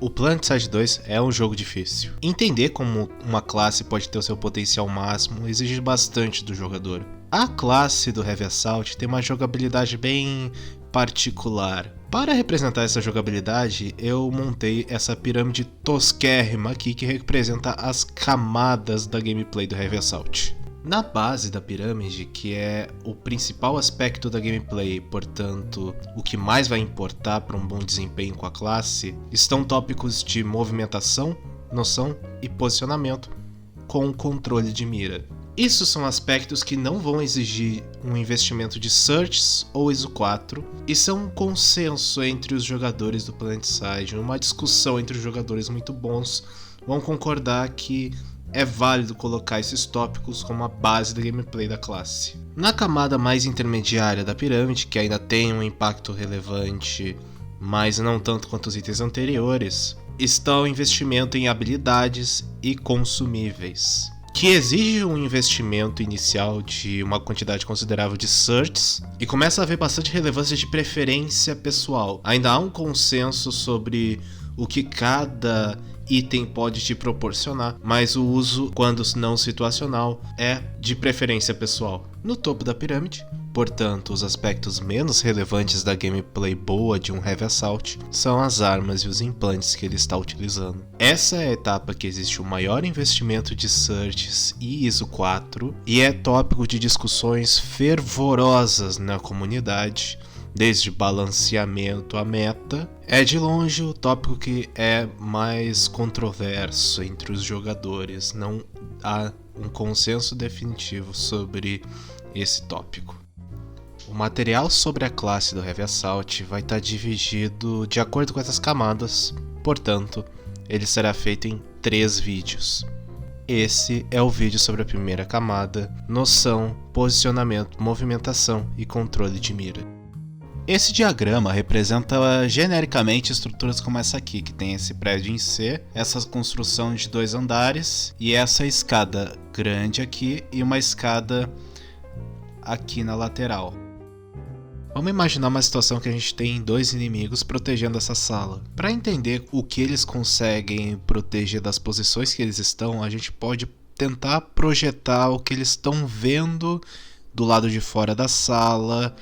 O PlanetSide 2 é um jogo difícil. Entender como uma classe pode ter o seu potencial máximo exige bastante do jogador. A classe do Heavy Assault tem uma jogabilidade bem particular. Para representar essa jogabilidade, eu montei essa pirâmide tosquérrima aqui que representa as camadas da gameplay do Heavy Assault. Na base da pirâmide, que é o principal aspecto da gameplay, portanto, o que mais vai importar para um bom desempenho com a classe, estão tópicos de movimentação, noção e posicionamento, com controle de mira. Isso são aspectos que não vão exigir um investimento de searches ou ISO 4 e são um consenso entre os jogadores do PlanetSide, uma discussão entre os jogadores muito bons vão concordar que é válido colocar esses tópicos como a base da gameplay da classe. Na camada mais intermediária da pirâmide, que ainda tem um impacto relevante, mas não tanto quanto os itens anteriores, está o investimento em habilidades e consumíveis, que exige um investimento inicial de uma quantidade considerável de searches e começa a haver bastante relevância de preferência pessoal. Ainda há um consenso sobre o que cada item pode te proporcionar, mas o uso, quando não situacional, é de preferência pessoal. No topo da pirâmide, portanto, os aspectos menos relevantes da gameplay boa de um Heavy Assault são as armas e os implantes que ele está utilizando. Essa é a etapa que existe o maior investimento de searches e ISO 4 e é tópico de discussões fervorosas na comunidade. Desde balanceamento a meta, é de longe o tópico que é mais controverso entre os jogadores. Não há um consenso definitivo sobre esse tópico. O material sobre a classe do Heavy Assault vai estar dividido de acordo com essas camadas, portanto, ele será feito em 3 vídeos. Esse é o vídeo sobre a primeira camada, noção, posicionamento, movimentação e controle de mira. Esse diagrama representa genericamente estruturas como essa aqui, que tem esse prédio em C, essa construção de 2 andares e essa escada grande aqui e uma escada aqui na lateral. Vamos imaginar uma situação que a gente tem 2 inimigos protegendo essa sala. Para entender o que eles conseguem proteger das posições que eles estão, a gente pode tentar projetar o que eles estão vendo do lado de fora da sala,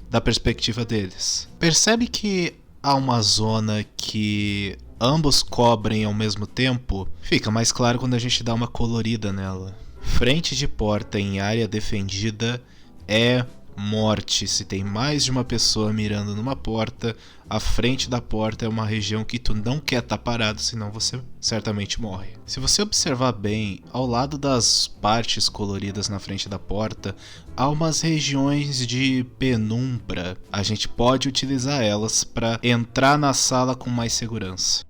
da perspectiva deles. Percebe que há uma zona que ambos cobrem ao mesmo tempo? Fica mais claro quando a gente dá uma colorida nela. Frente de porta em área defendida é morte. Se tem mais de uma pessoa mirando numa porta, a frente da porta é uma região que tu não quer estar parado, senão você certamente morre. Se você observar bem, ao lado das partes coloridas na frente da porta, há umas regiões de penumbra. A gente pode utilizar elas para entrar na sala com mais segurança.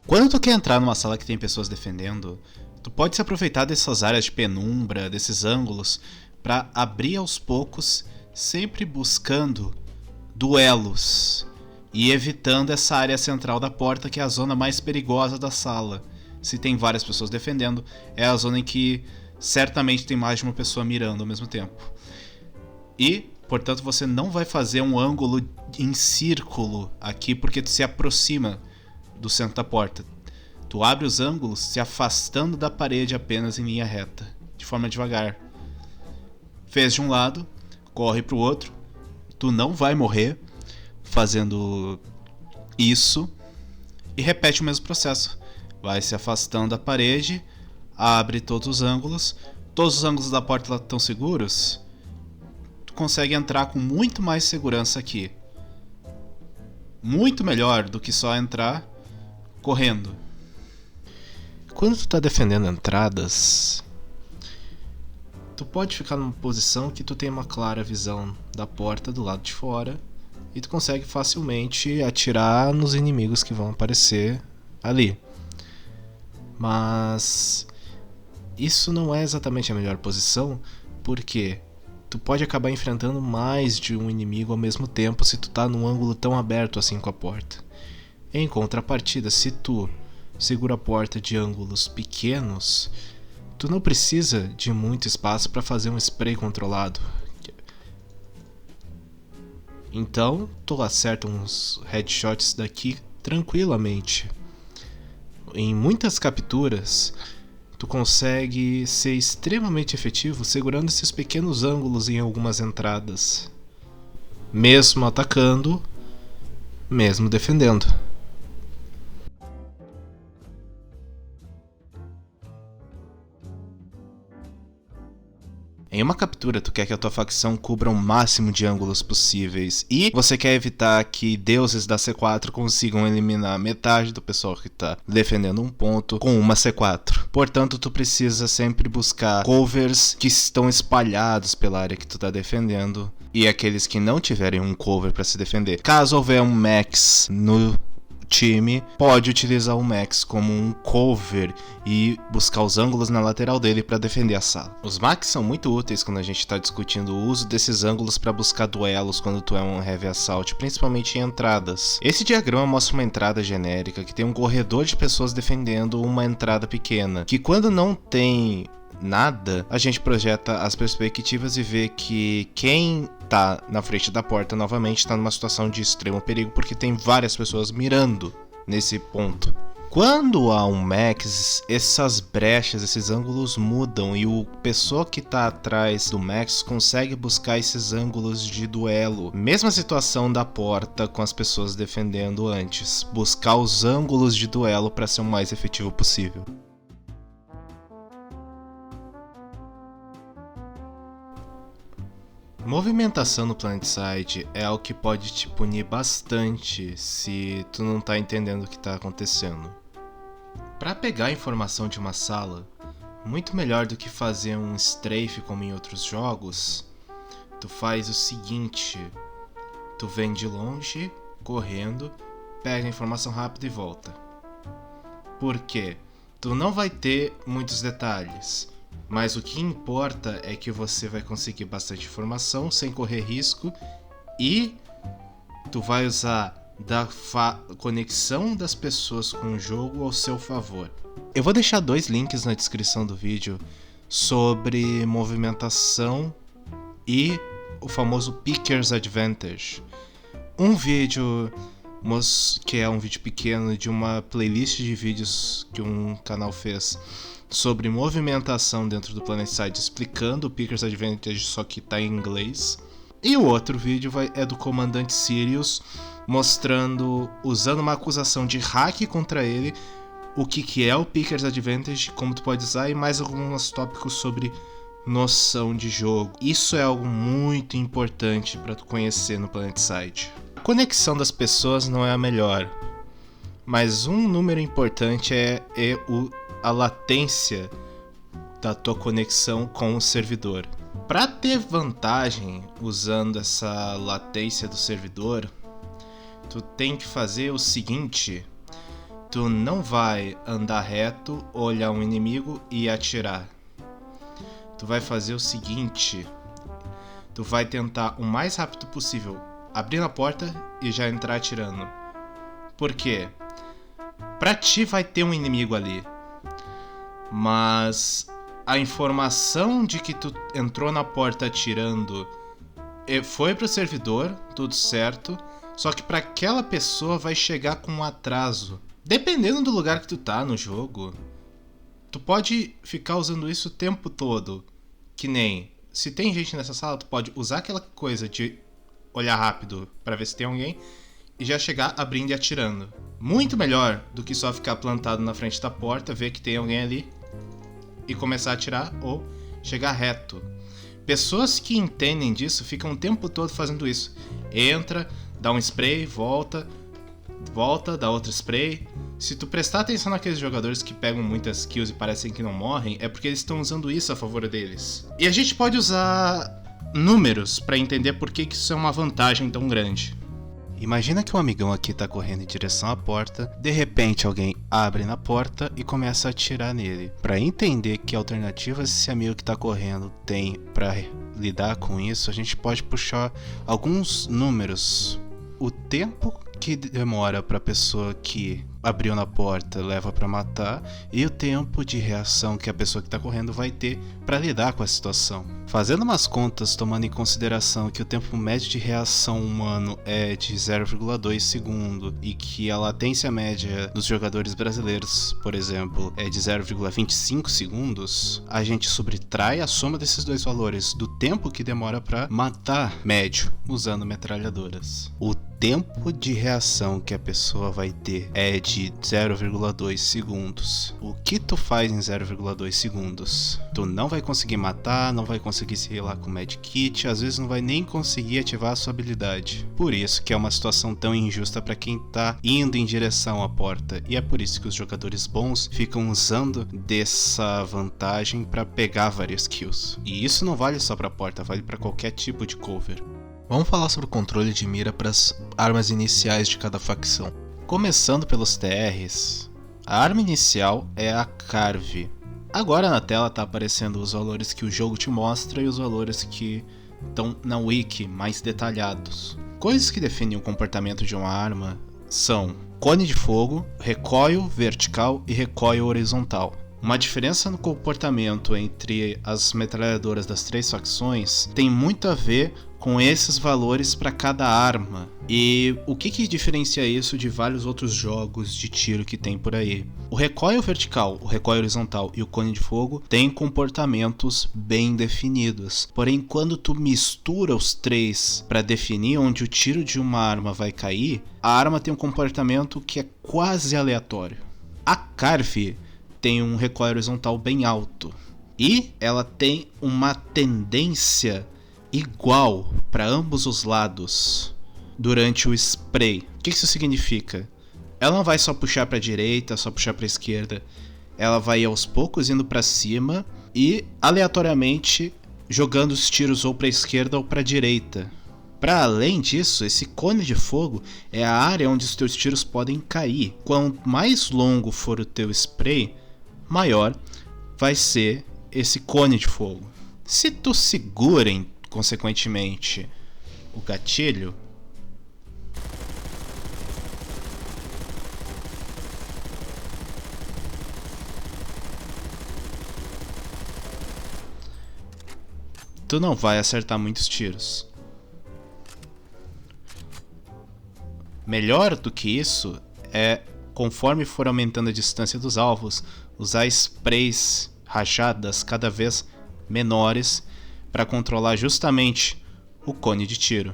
Quando tu quer entrar numa sala que tem pessoas defendendo, tu pode se aproveitar dessas áreas de penumbra, desses ângulos, para abrir aos poucos, sempre buscando duelos e evitando essa área central da porta, que é a zona mais perigosa da sala. Se tem várias pessoas defendendo, é a zona em que certamente tem mais de uma pessoa mirando ao mesmo tempo. E, portanto, você não vai fazer um ângulo em círculo aqui, porque tu se aproxima do centro da porta. Tu abre os ângulos se afastando da parede apenas em linha reta, de forma devagar. Fez de um lado, corre pro outro, tu não vai morrer fazendo isso e repete o mesmo processo. Vai se afastando da parede, abre todos os ângulos da porta estão seguros, tu consegue entrar com muito mais segurança aqui. Muito melhor do que só entrar correndo. Quando tu tá defendendo entradas, tu pode ficar numa posição que tu tem uma clara visão da porta do lado de fora e tu consegue facilmente atirar nos inimigos que vão aparecer ali. Mas isso não é exatamente a melhor posição, porque tu pode acabar enfrentando mais de um inimigo ao mesmo tempo se tu tá num ângulo tão aberto assim com a porta. Em contrapartida, se tu segura a porta de ângulos pequenos, tu não precisa de muito espaço para fazer um spray controlado. Então, tu acerta uns headshots daqui tranquilamente. Em muitas capturas, tu consegue ser extremamente efetivo segurando esses pequenos ângulos em algumas entradas, mesmo atacando, mesmo defendendo. Em uma captura, tu quer que a tua facção cubra o máximo de ângulos possíveis e você quer evitar que deuses da C4 consigam eliminar metade do pessoal que tá defendendo um ponto com uma C4. Portanto, tu precisa sempre buscar covers que estão espalhados pela área que tu tá defendendo e aqueles que não tiverem um cover para se defender. Caso houver um Max no time, pode utilizar o Max como um cover e buscar os ângulos na lateral dele para defender a sala. Os Max são muito úteis quando a gente está discutindo o uso desses ângulos para buscar duelos quando tu é um Heavy Assault, principalmente em entradas. Esse diagrama mostra uma entrada genérica que tem um corredor de pessoas defendendo uma entrada pequena, que quando não tem nada, a gente projeta as perspectivas e vê que quem tá na frente da porta novamente tá numa situação de extremo perigo porque tem várias pessoas mirando nesse ponto. Quando há um Max, essas brechas, esses ângulos mudam e o pessoa que tá atrás do Max consegue buscar esses ângulos de duelo. Mesma situação da porta com as pessoas defendendo antes, buscar os ângulos de duelo para ser o mais efetivo possível. Movimentação no PlanetSide é algo que pode te punir bastante se tu não tá entendendo o que tá acontecendo. Para pegar a informação de uma sala, muito melhor do que fazer um strafe como em outros jogos, tu faz o seguinte: tu vem de longe, correndo, pega a informação rápido e volta. Por quê? Tu não vai ter muitos detalhes. Mas o que importa é que você vai conseguir bastante informação sem correr risco e tu vai usar da conexão das pessoas com o jogo ao seu favor. Eu vou deixar 2 links na descrição do vídeo sobre movimentação e o famoso Picker's Advantage. Um vídeo que é um vídeo pequeno de uma playlist de vídeos que um canal fez sobre movimentação dentro do PlanetSide, explicando o Picker's Advantage, só que tá em inglês. E o outro vídeo é do comandante Sirius, mostrando, usando uma acusação de hack contra ele, o que é o Picker's Advantage, como tu pode usar, e mais alguns tópicos sobre noção de jogo. Isso é algo muito importante para tu conhecer no PlanetSide. A conexão das pessoas não é a melhor, mas um número importante é a latência da tua conexão com o servidor. Para ter vantagem usando essa latência do servidor, tu tem que fazer o seguinte: tu não vai andar reto, olhar um inimigo e atirar. Tu vai fazer o seguinte: tu vai tentar o mais rápido possível abrir a porta e já entrar atirando. Por quê? Pra ti vai ter um inimigo ali, mas a informação de que tu entrou na porta atirando foi pro servidor, tudo certo, só que pra aquela pessoa vai chegar com um atraso. Dependendo do lugar que tu tá no jogo, tu pode ficar usando isso o tempo todo. Que nem, se tem gente nessa sala, tu pode usar aquela coisa de olhar rápido pra ver se tem alguém e já chegar abrindo e atirando. Muito melhor do que só ficar plantado na frente da porta, ver que tem alguém ali e começar a atirar ou chegar reto. Pessoas que entendem disso ficam o tempo todo fazendo isso. Entra, dá um spray, volta, dá outro spray. Se tu prestar atenção naqueles jogadores que pegam muitas kills e parecem que não morrem, é porque eles estão usando isso a favor deles. E a gente pode usar números para entender por que isso é uma vantagem tão grande. Imagina que um amigão aqui tá correndo em direção à porta, de repente alguém abre na porta e começa a atirar nele. Para entender que alternativas esse amigo que tá correndo tem para lidar com isso, a gente pode puxar alguns números. O tempo que demora para a pessoa que abriu na porta leva para matar e o tempo de reação que a pessoa que está correndo vai ter para lidar com a situação. Fazendo umas contas, tomando em consideração que o tempo médio de reação humano é de 0,2 segundo e que a latência média dos jogadores brasileiros, por exemplo, é de 0,25 segundos, a gente subtrai a soma desses dois valores do tempo que demora para matar médio usando metralhadoras. O tempo de reação que a pessoa vai ter é de 0,2 segundos. O que tu faz em 0,2 segundos? Tu não vai conseguir matar, não vai conseguir se healar com medkit, às vezes não vai nem conseguir ativar a sua habilidade. Por isso que é uma situação tão injusta para quem tá indo em direção à porta, e é por isso que os jogadores bons ficam usando dessa vantagem para pegar várias kills. E isso não vale só para porta, vale para qualquer tipo de cover. Vamos falar sobre o controle de mira para as armas iniciais de cada facção. Começando pelos TRs, a arma inicial é a Carve. Agora na tela está aparecendo os valores que o jogo te mostra e os valores que estão na wiki mais detalhados. Coisas que definem o comportamento de uma arma são cone de fogo, recoil vertical e recoil horizontal. Uma diferença no comportamento entre as metralhadoras das três facções tem muito a ver com esses valores para cada arma. E o que diferencia isso de vários outros jogos de tiro que tem por aí? O recoil vertical, o recoil horizontal e o cone de fogo têm comportamentos bem definidos. Porém, quando tu mistura os três para definir onde o tiro de uma arma vai cair, a arma tem um comportamento que é quase aleatório. A Carve tem um recoil horizontal bem alto e ela tem uma tendência igual para ambos os lados durante o spray. O que isso significa? Ela não vai só puxar para a direita, só puxar para a esquerda. Ela vai aos poucos indo para cima e aleatoriamente jogando os tiros ou para a esquerda ou para a direita. Para além disso, esse cone de fogo é a área onde os teus tiros podem cair. Quanto mais longo for o teu spray, maior vai ser esse cone de fogo. Se tu segura, consequentemente, o gatilho, tu não vai acertar muitos tiros. Melhor do que isso é, conforme for aumentando a distância dos alvos, usar sprays rajadas cada vez menores para controlar justamente o cone de tiro.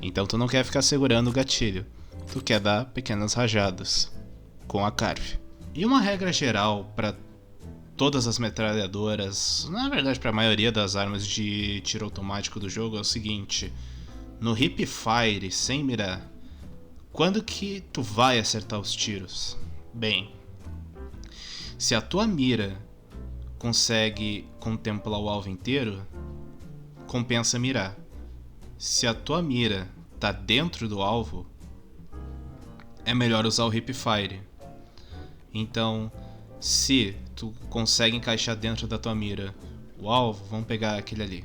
Então tu não quer ficar segurando o gatilho, tu quer dar pequenas rajadas com a Carve. E uma regra geral para todas as metralhadoras, na verdade para a maioria das armas de tiro automático do jogo, é o seguinte: no hip fire, sem mirar, quando que tu vai acertar os tiros? Bem, se a tua mira consegue contemplar o alvo inteiro, compensa mirar. Se a tua mira tá dentro do alvo, é melhor usar o hip fire. Então, se tu consegue encaixar dentro da tua mira o alvo, vamos pegar aquele ali.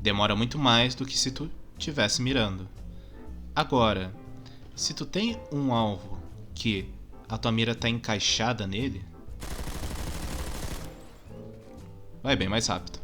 Demora muito mais do que se tu estivesse mirando. Agora, se tu tem um alvo que a tua mira está encaixada nele, vai bem mais rápido.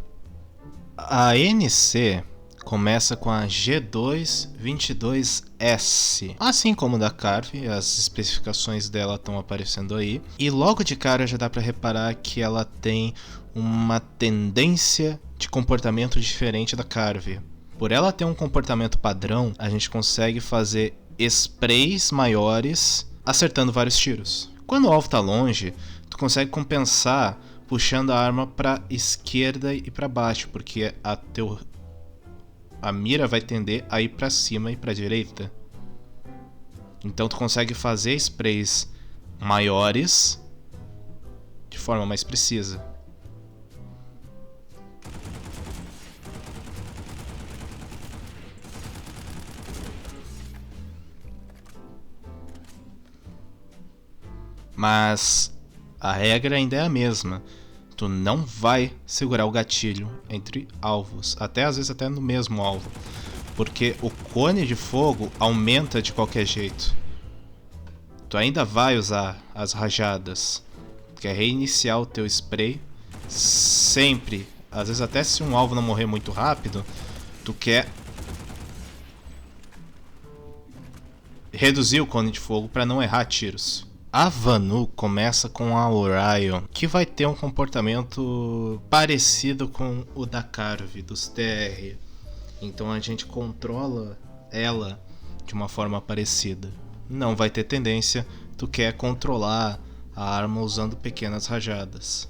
A NC começa com a G222S. Assim como da Carve, as especificações dela estão aparecendo aí. E logo de cara já dá para reparar que ela tem uma tendência de comportamento diferente da Carve. Por ela ter um comportamento padrão, a gente consegue fazer sprays maiores acertando vários tiros. Quando o alvo está longe, tu consegue compensar puxando a arma para esquerda e para baixo, porque a mira vai tender a ir para cima e para direita. Então tu consegue fazer sprays maiores de forma mais precisa. Mas a regra ainda é a mesma. Tu não vai segurar o gatilho entre alvos, até às vezes até no mesmo alvo, porque o cone de fogo aumenta de qualquer jeito. Tu ainda vai usar as rajadas, que é reiniciar o teu spray sempre. Às vezes até se um alvo não morrer muito rápido, tu quer reduzir o cone de fogo para não errar tiros. A Vanu começa com a Orion, que vai ter um comportamento parecido com o da Carve, dos TR. Então a gente controla ela de uma forma parecida. Não vai ter tendência, tu quer controlar a arma usando pequenas rajadas.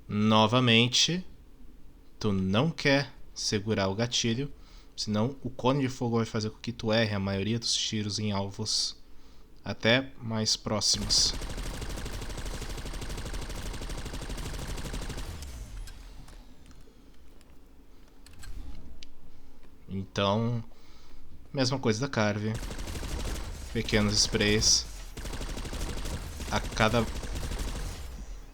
Novamente, tu não quer segurar o gatilho, senão o cone de fogo vai fazer com que tu erre a maioria dos tiros em alvos até mais próximos. Então, mesma coisa da Carve. Pequenos sprays. A cada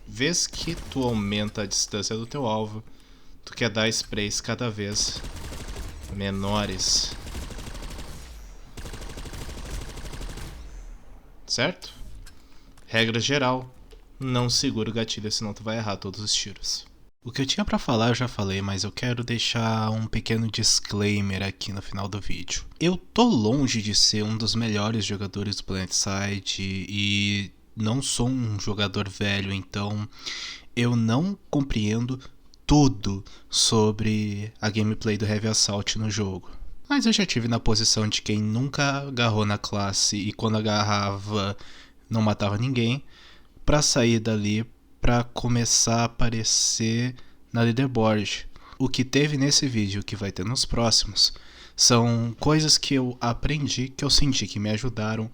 vez que tu aumenta a distância do teu alvo, tu quer dar sprays cada vez menores. Certo? Regra geral, não segura o gatilho, senão tu vai errar todos os tiros. O que eu tinha pra falar eu já falei, mas eu quero deixar um pequeno disclaimer aqui no final do vídeo. Eu tô longe de ser um dos melhores jogadores do PlanetSide e não sou um jogador velho, então eu não compreendo tudo sobre a gameplay do Heavy Assault no jogo. Mas eu já tive na posição de quem nunca agarrou na classe e quando agarrava não matava ninguém, pra sair dali pra começar a aparecer na leaderboard. O que teve nesse vídeo, o que vai ter nos próximos, são coisas que eu aprendi, que eu senti que me ajudaram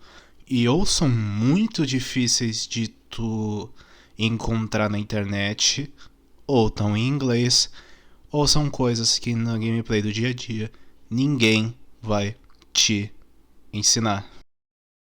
e ou são muito difíceis de tu encontrar na internet, ou estão em inglês, ou são coisas que na gameplay do dia a dia ninguém vai te ensinar.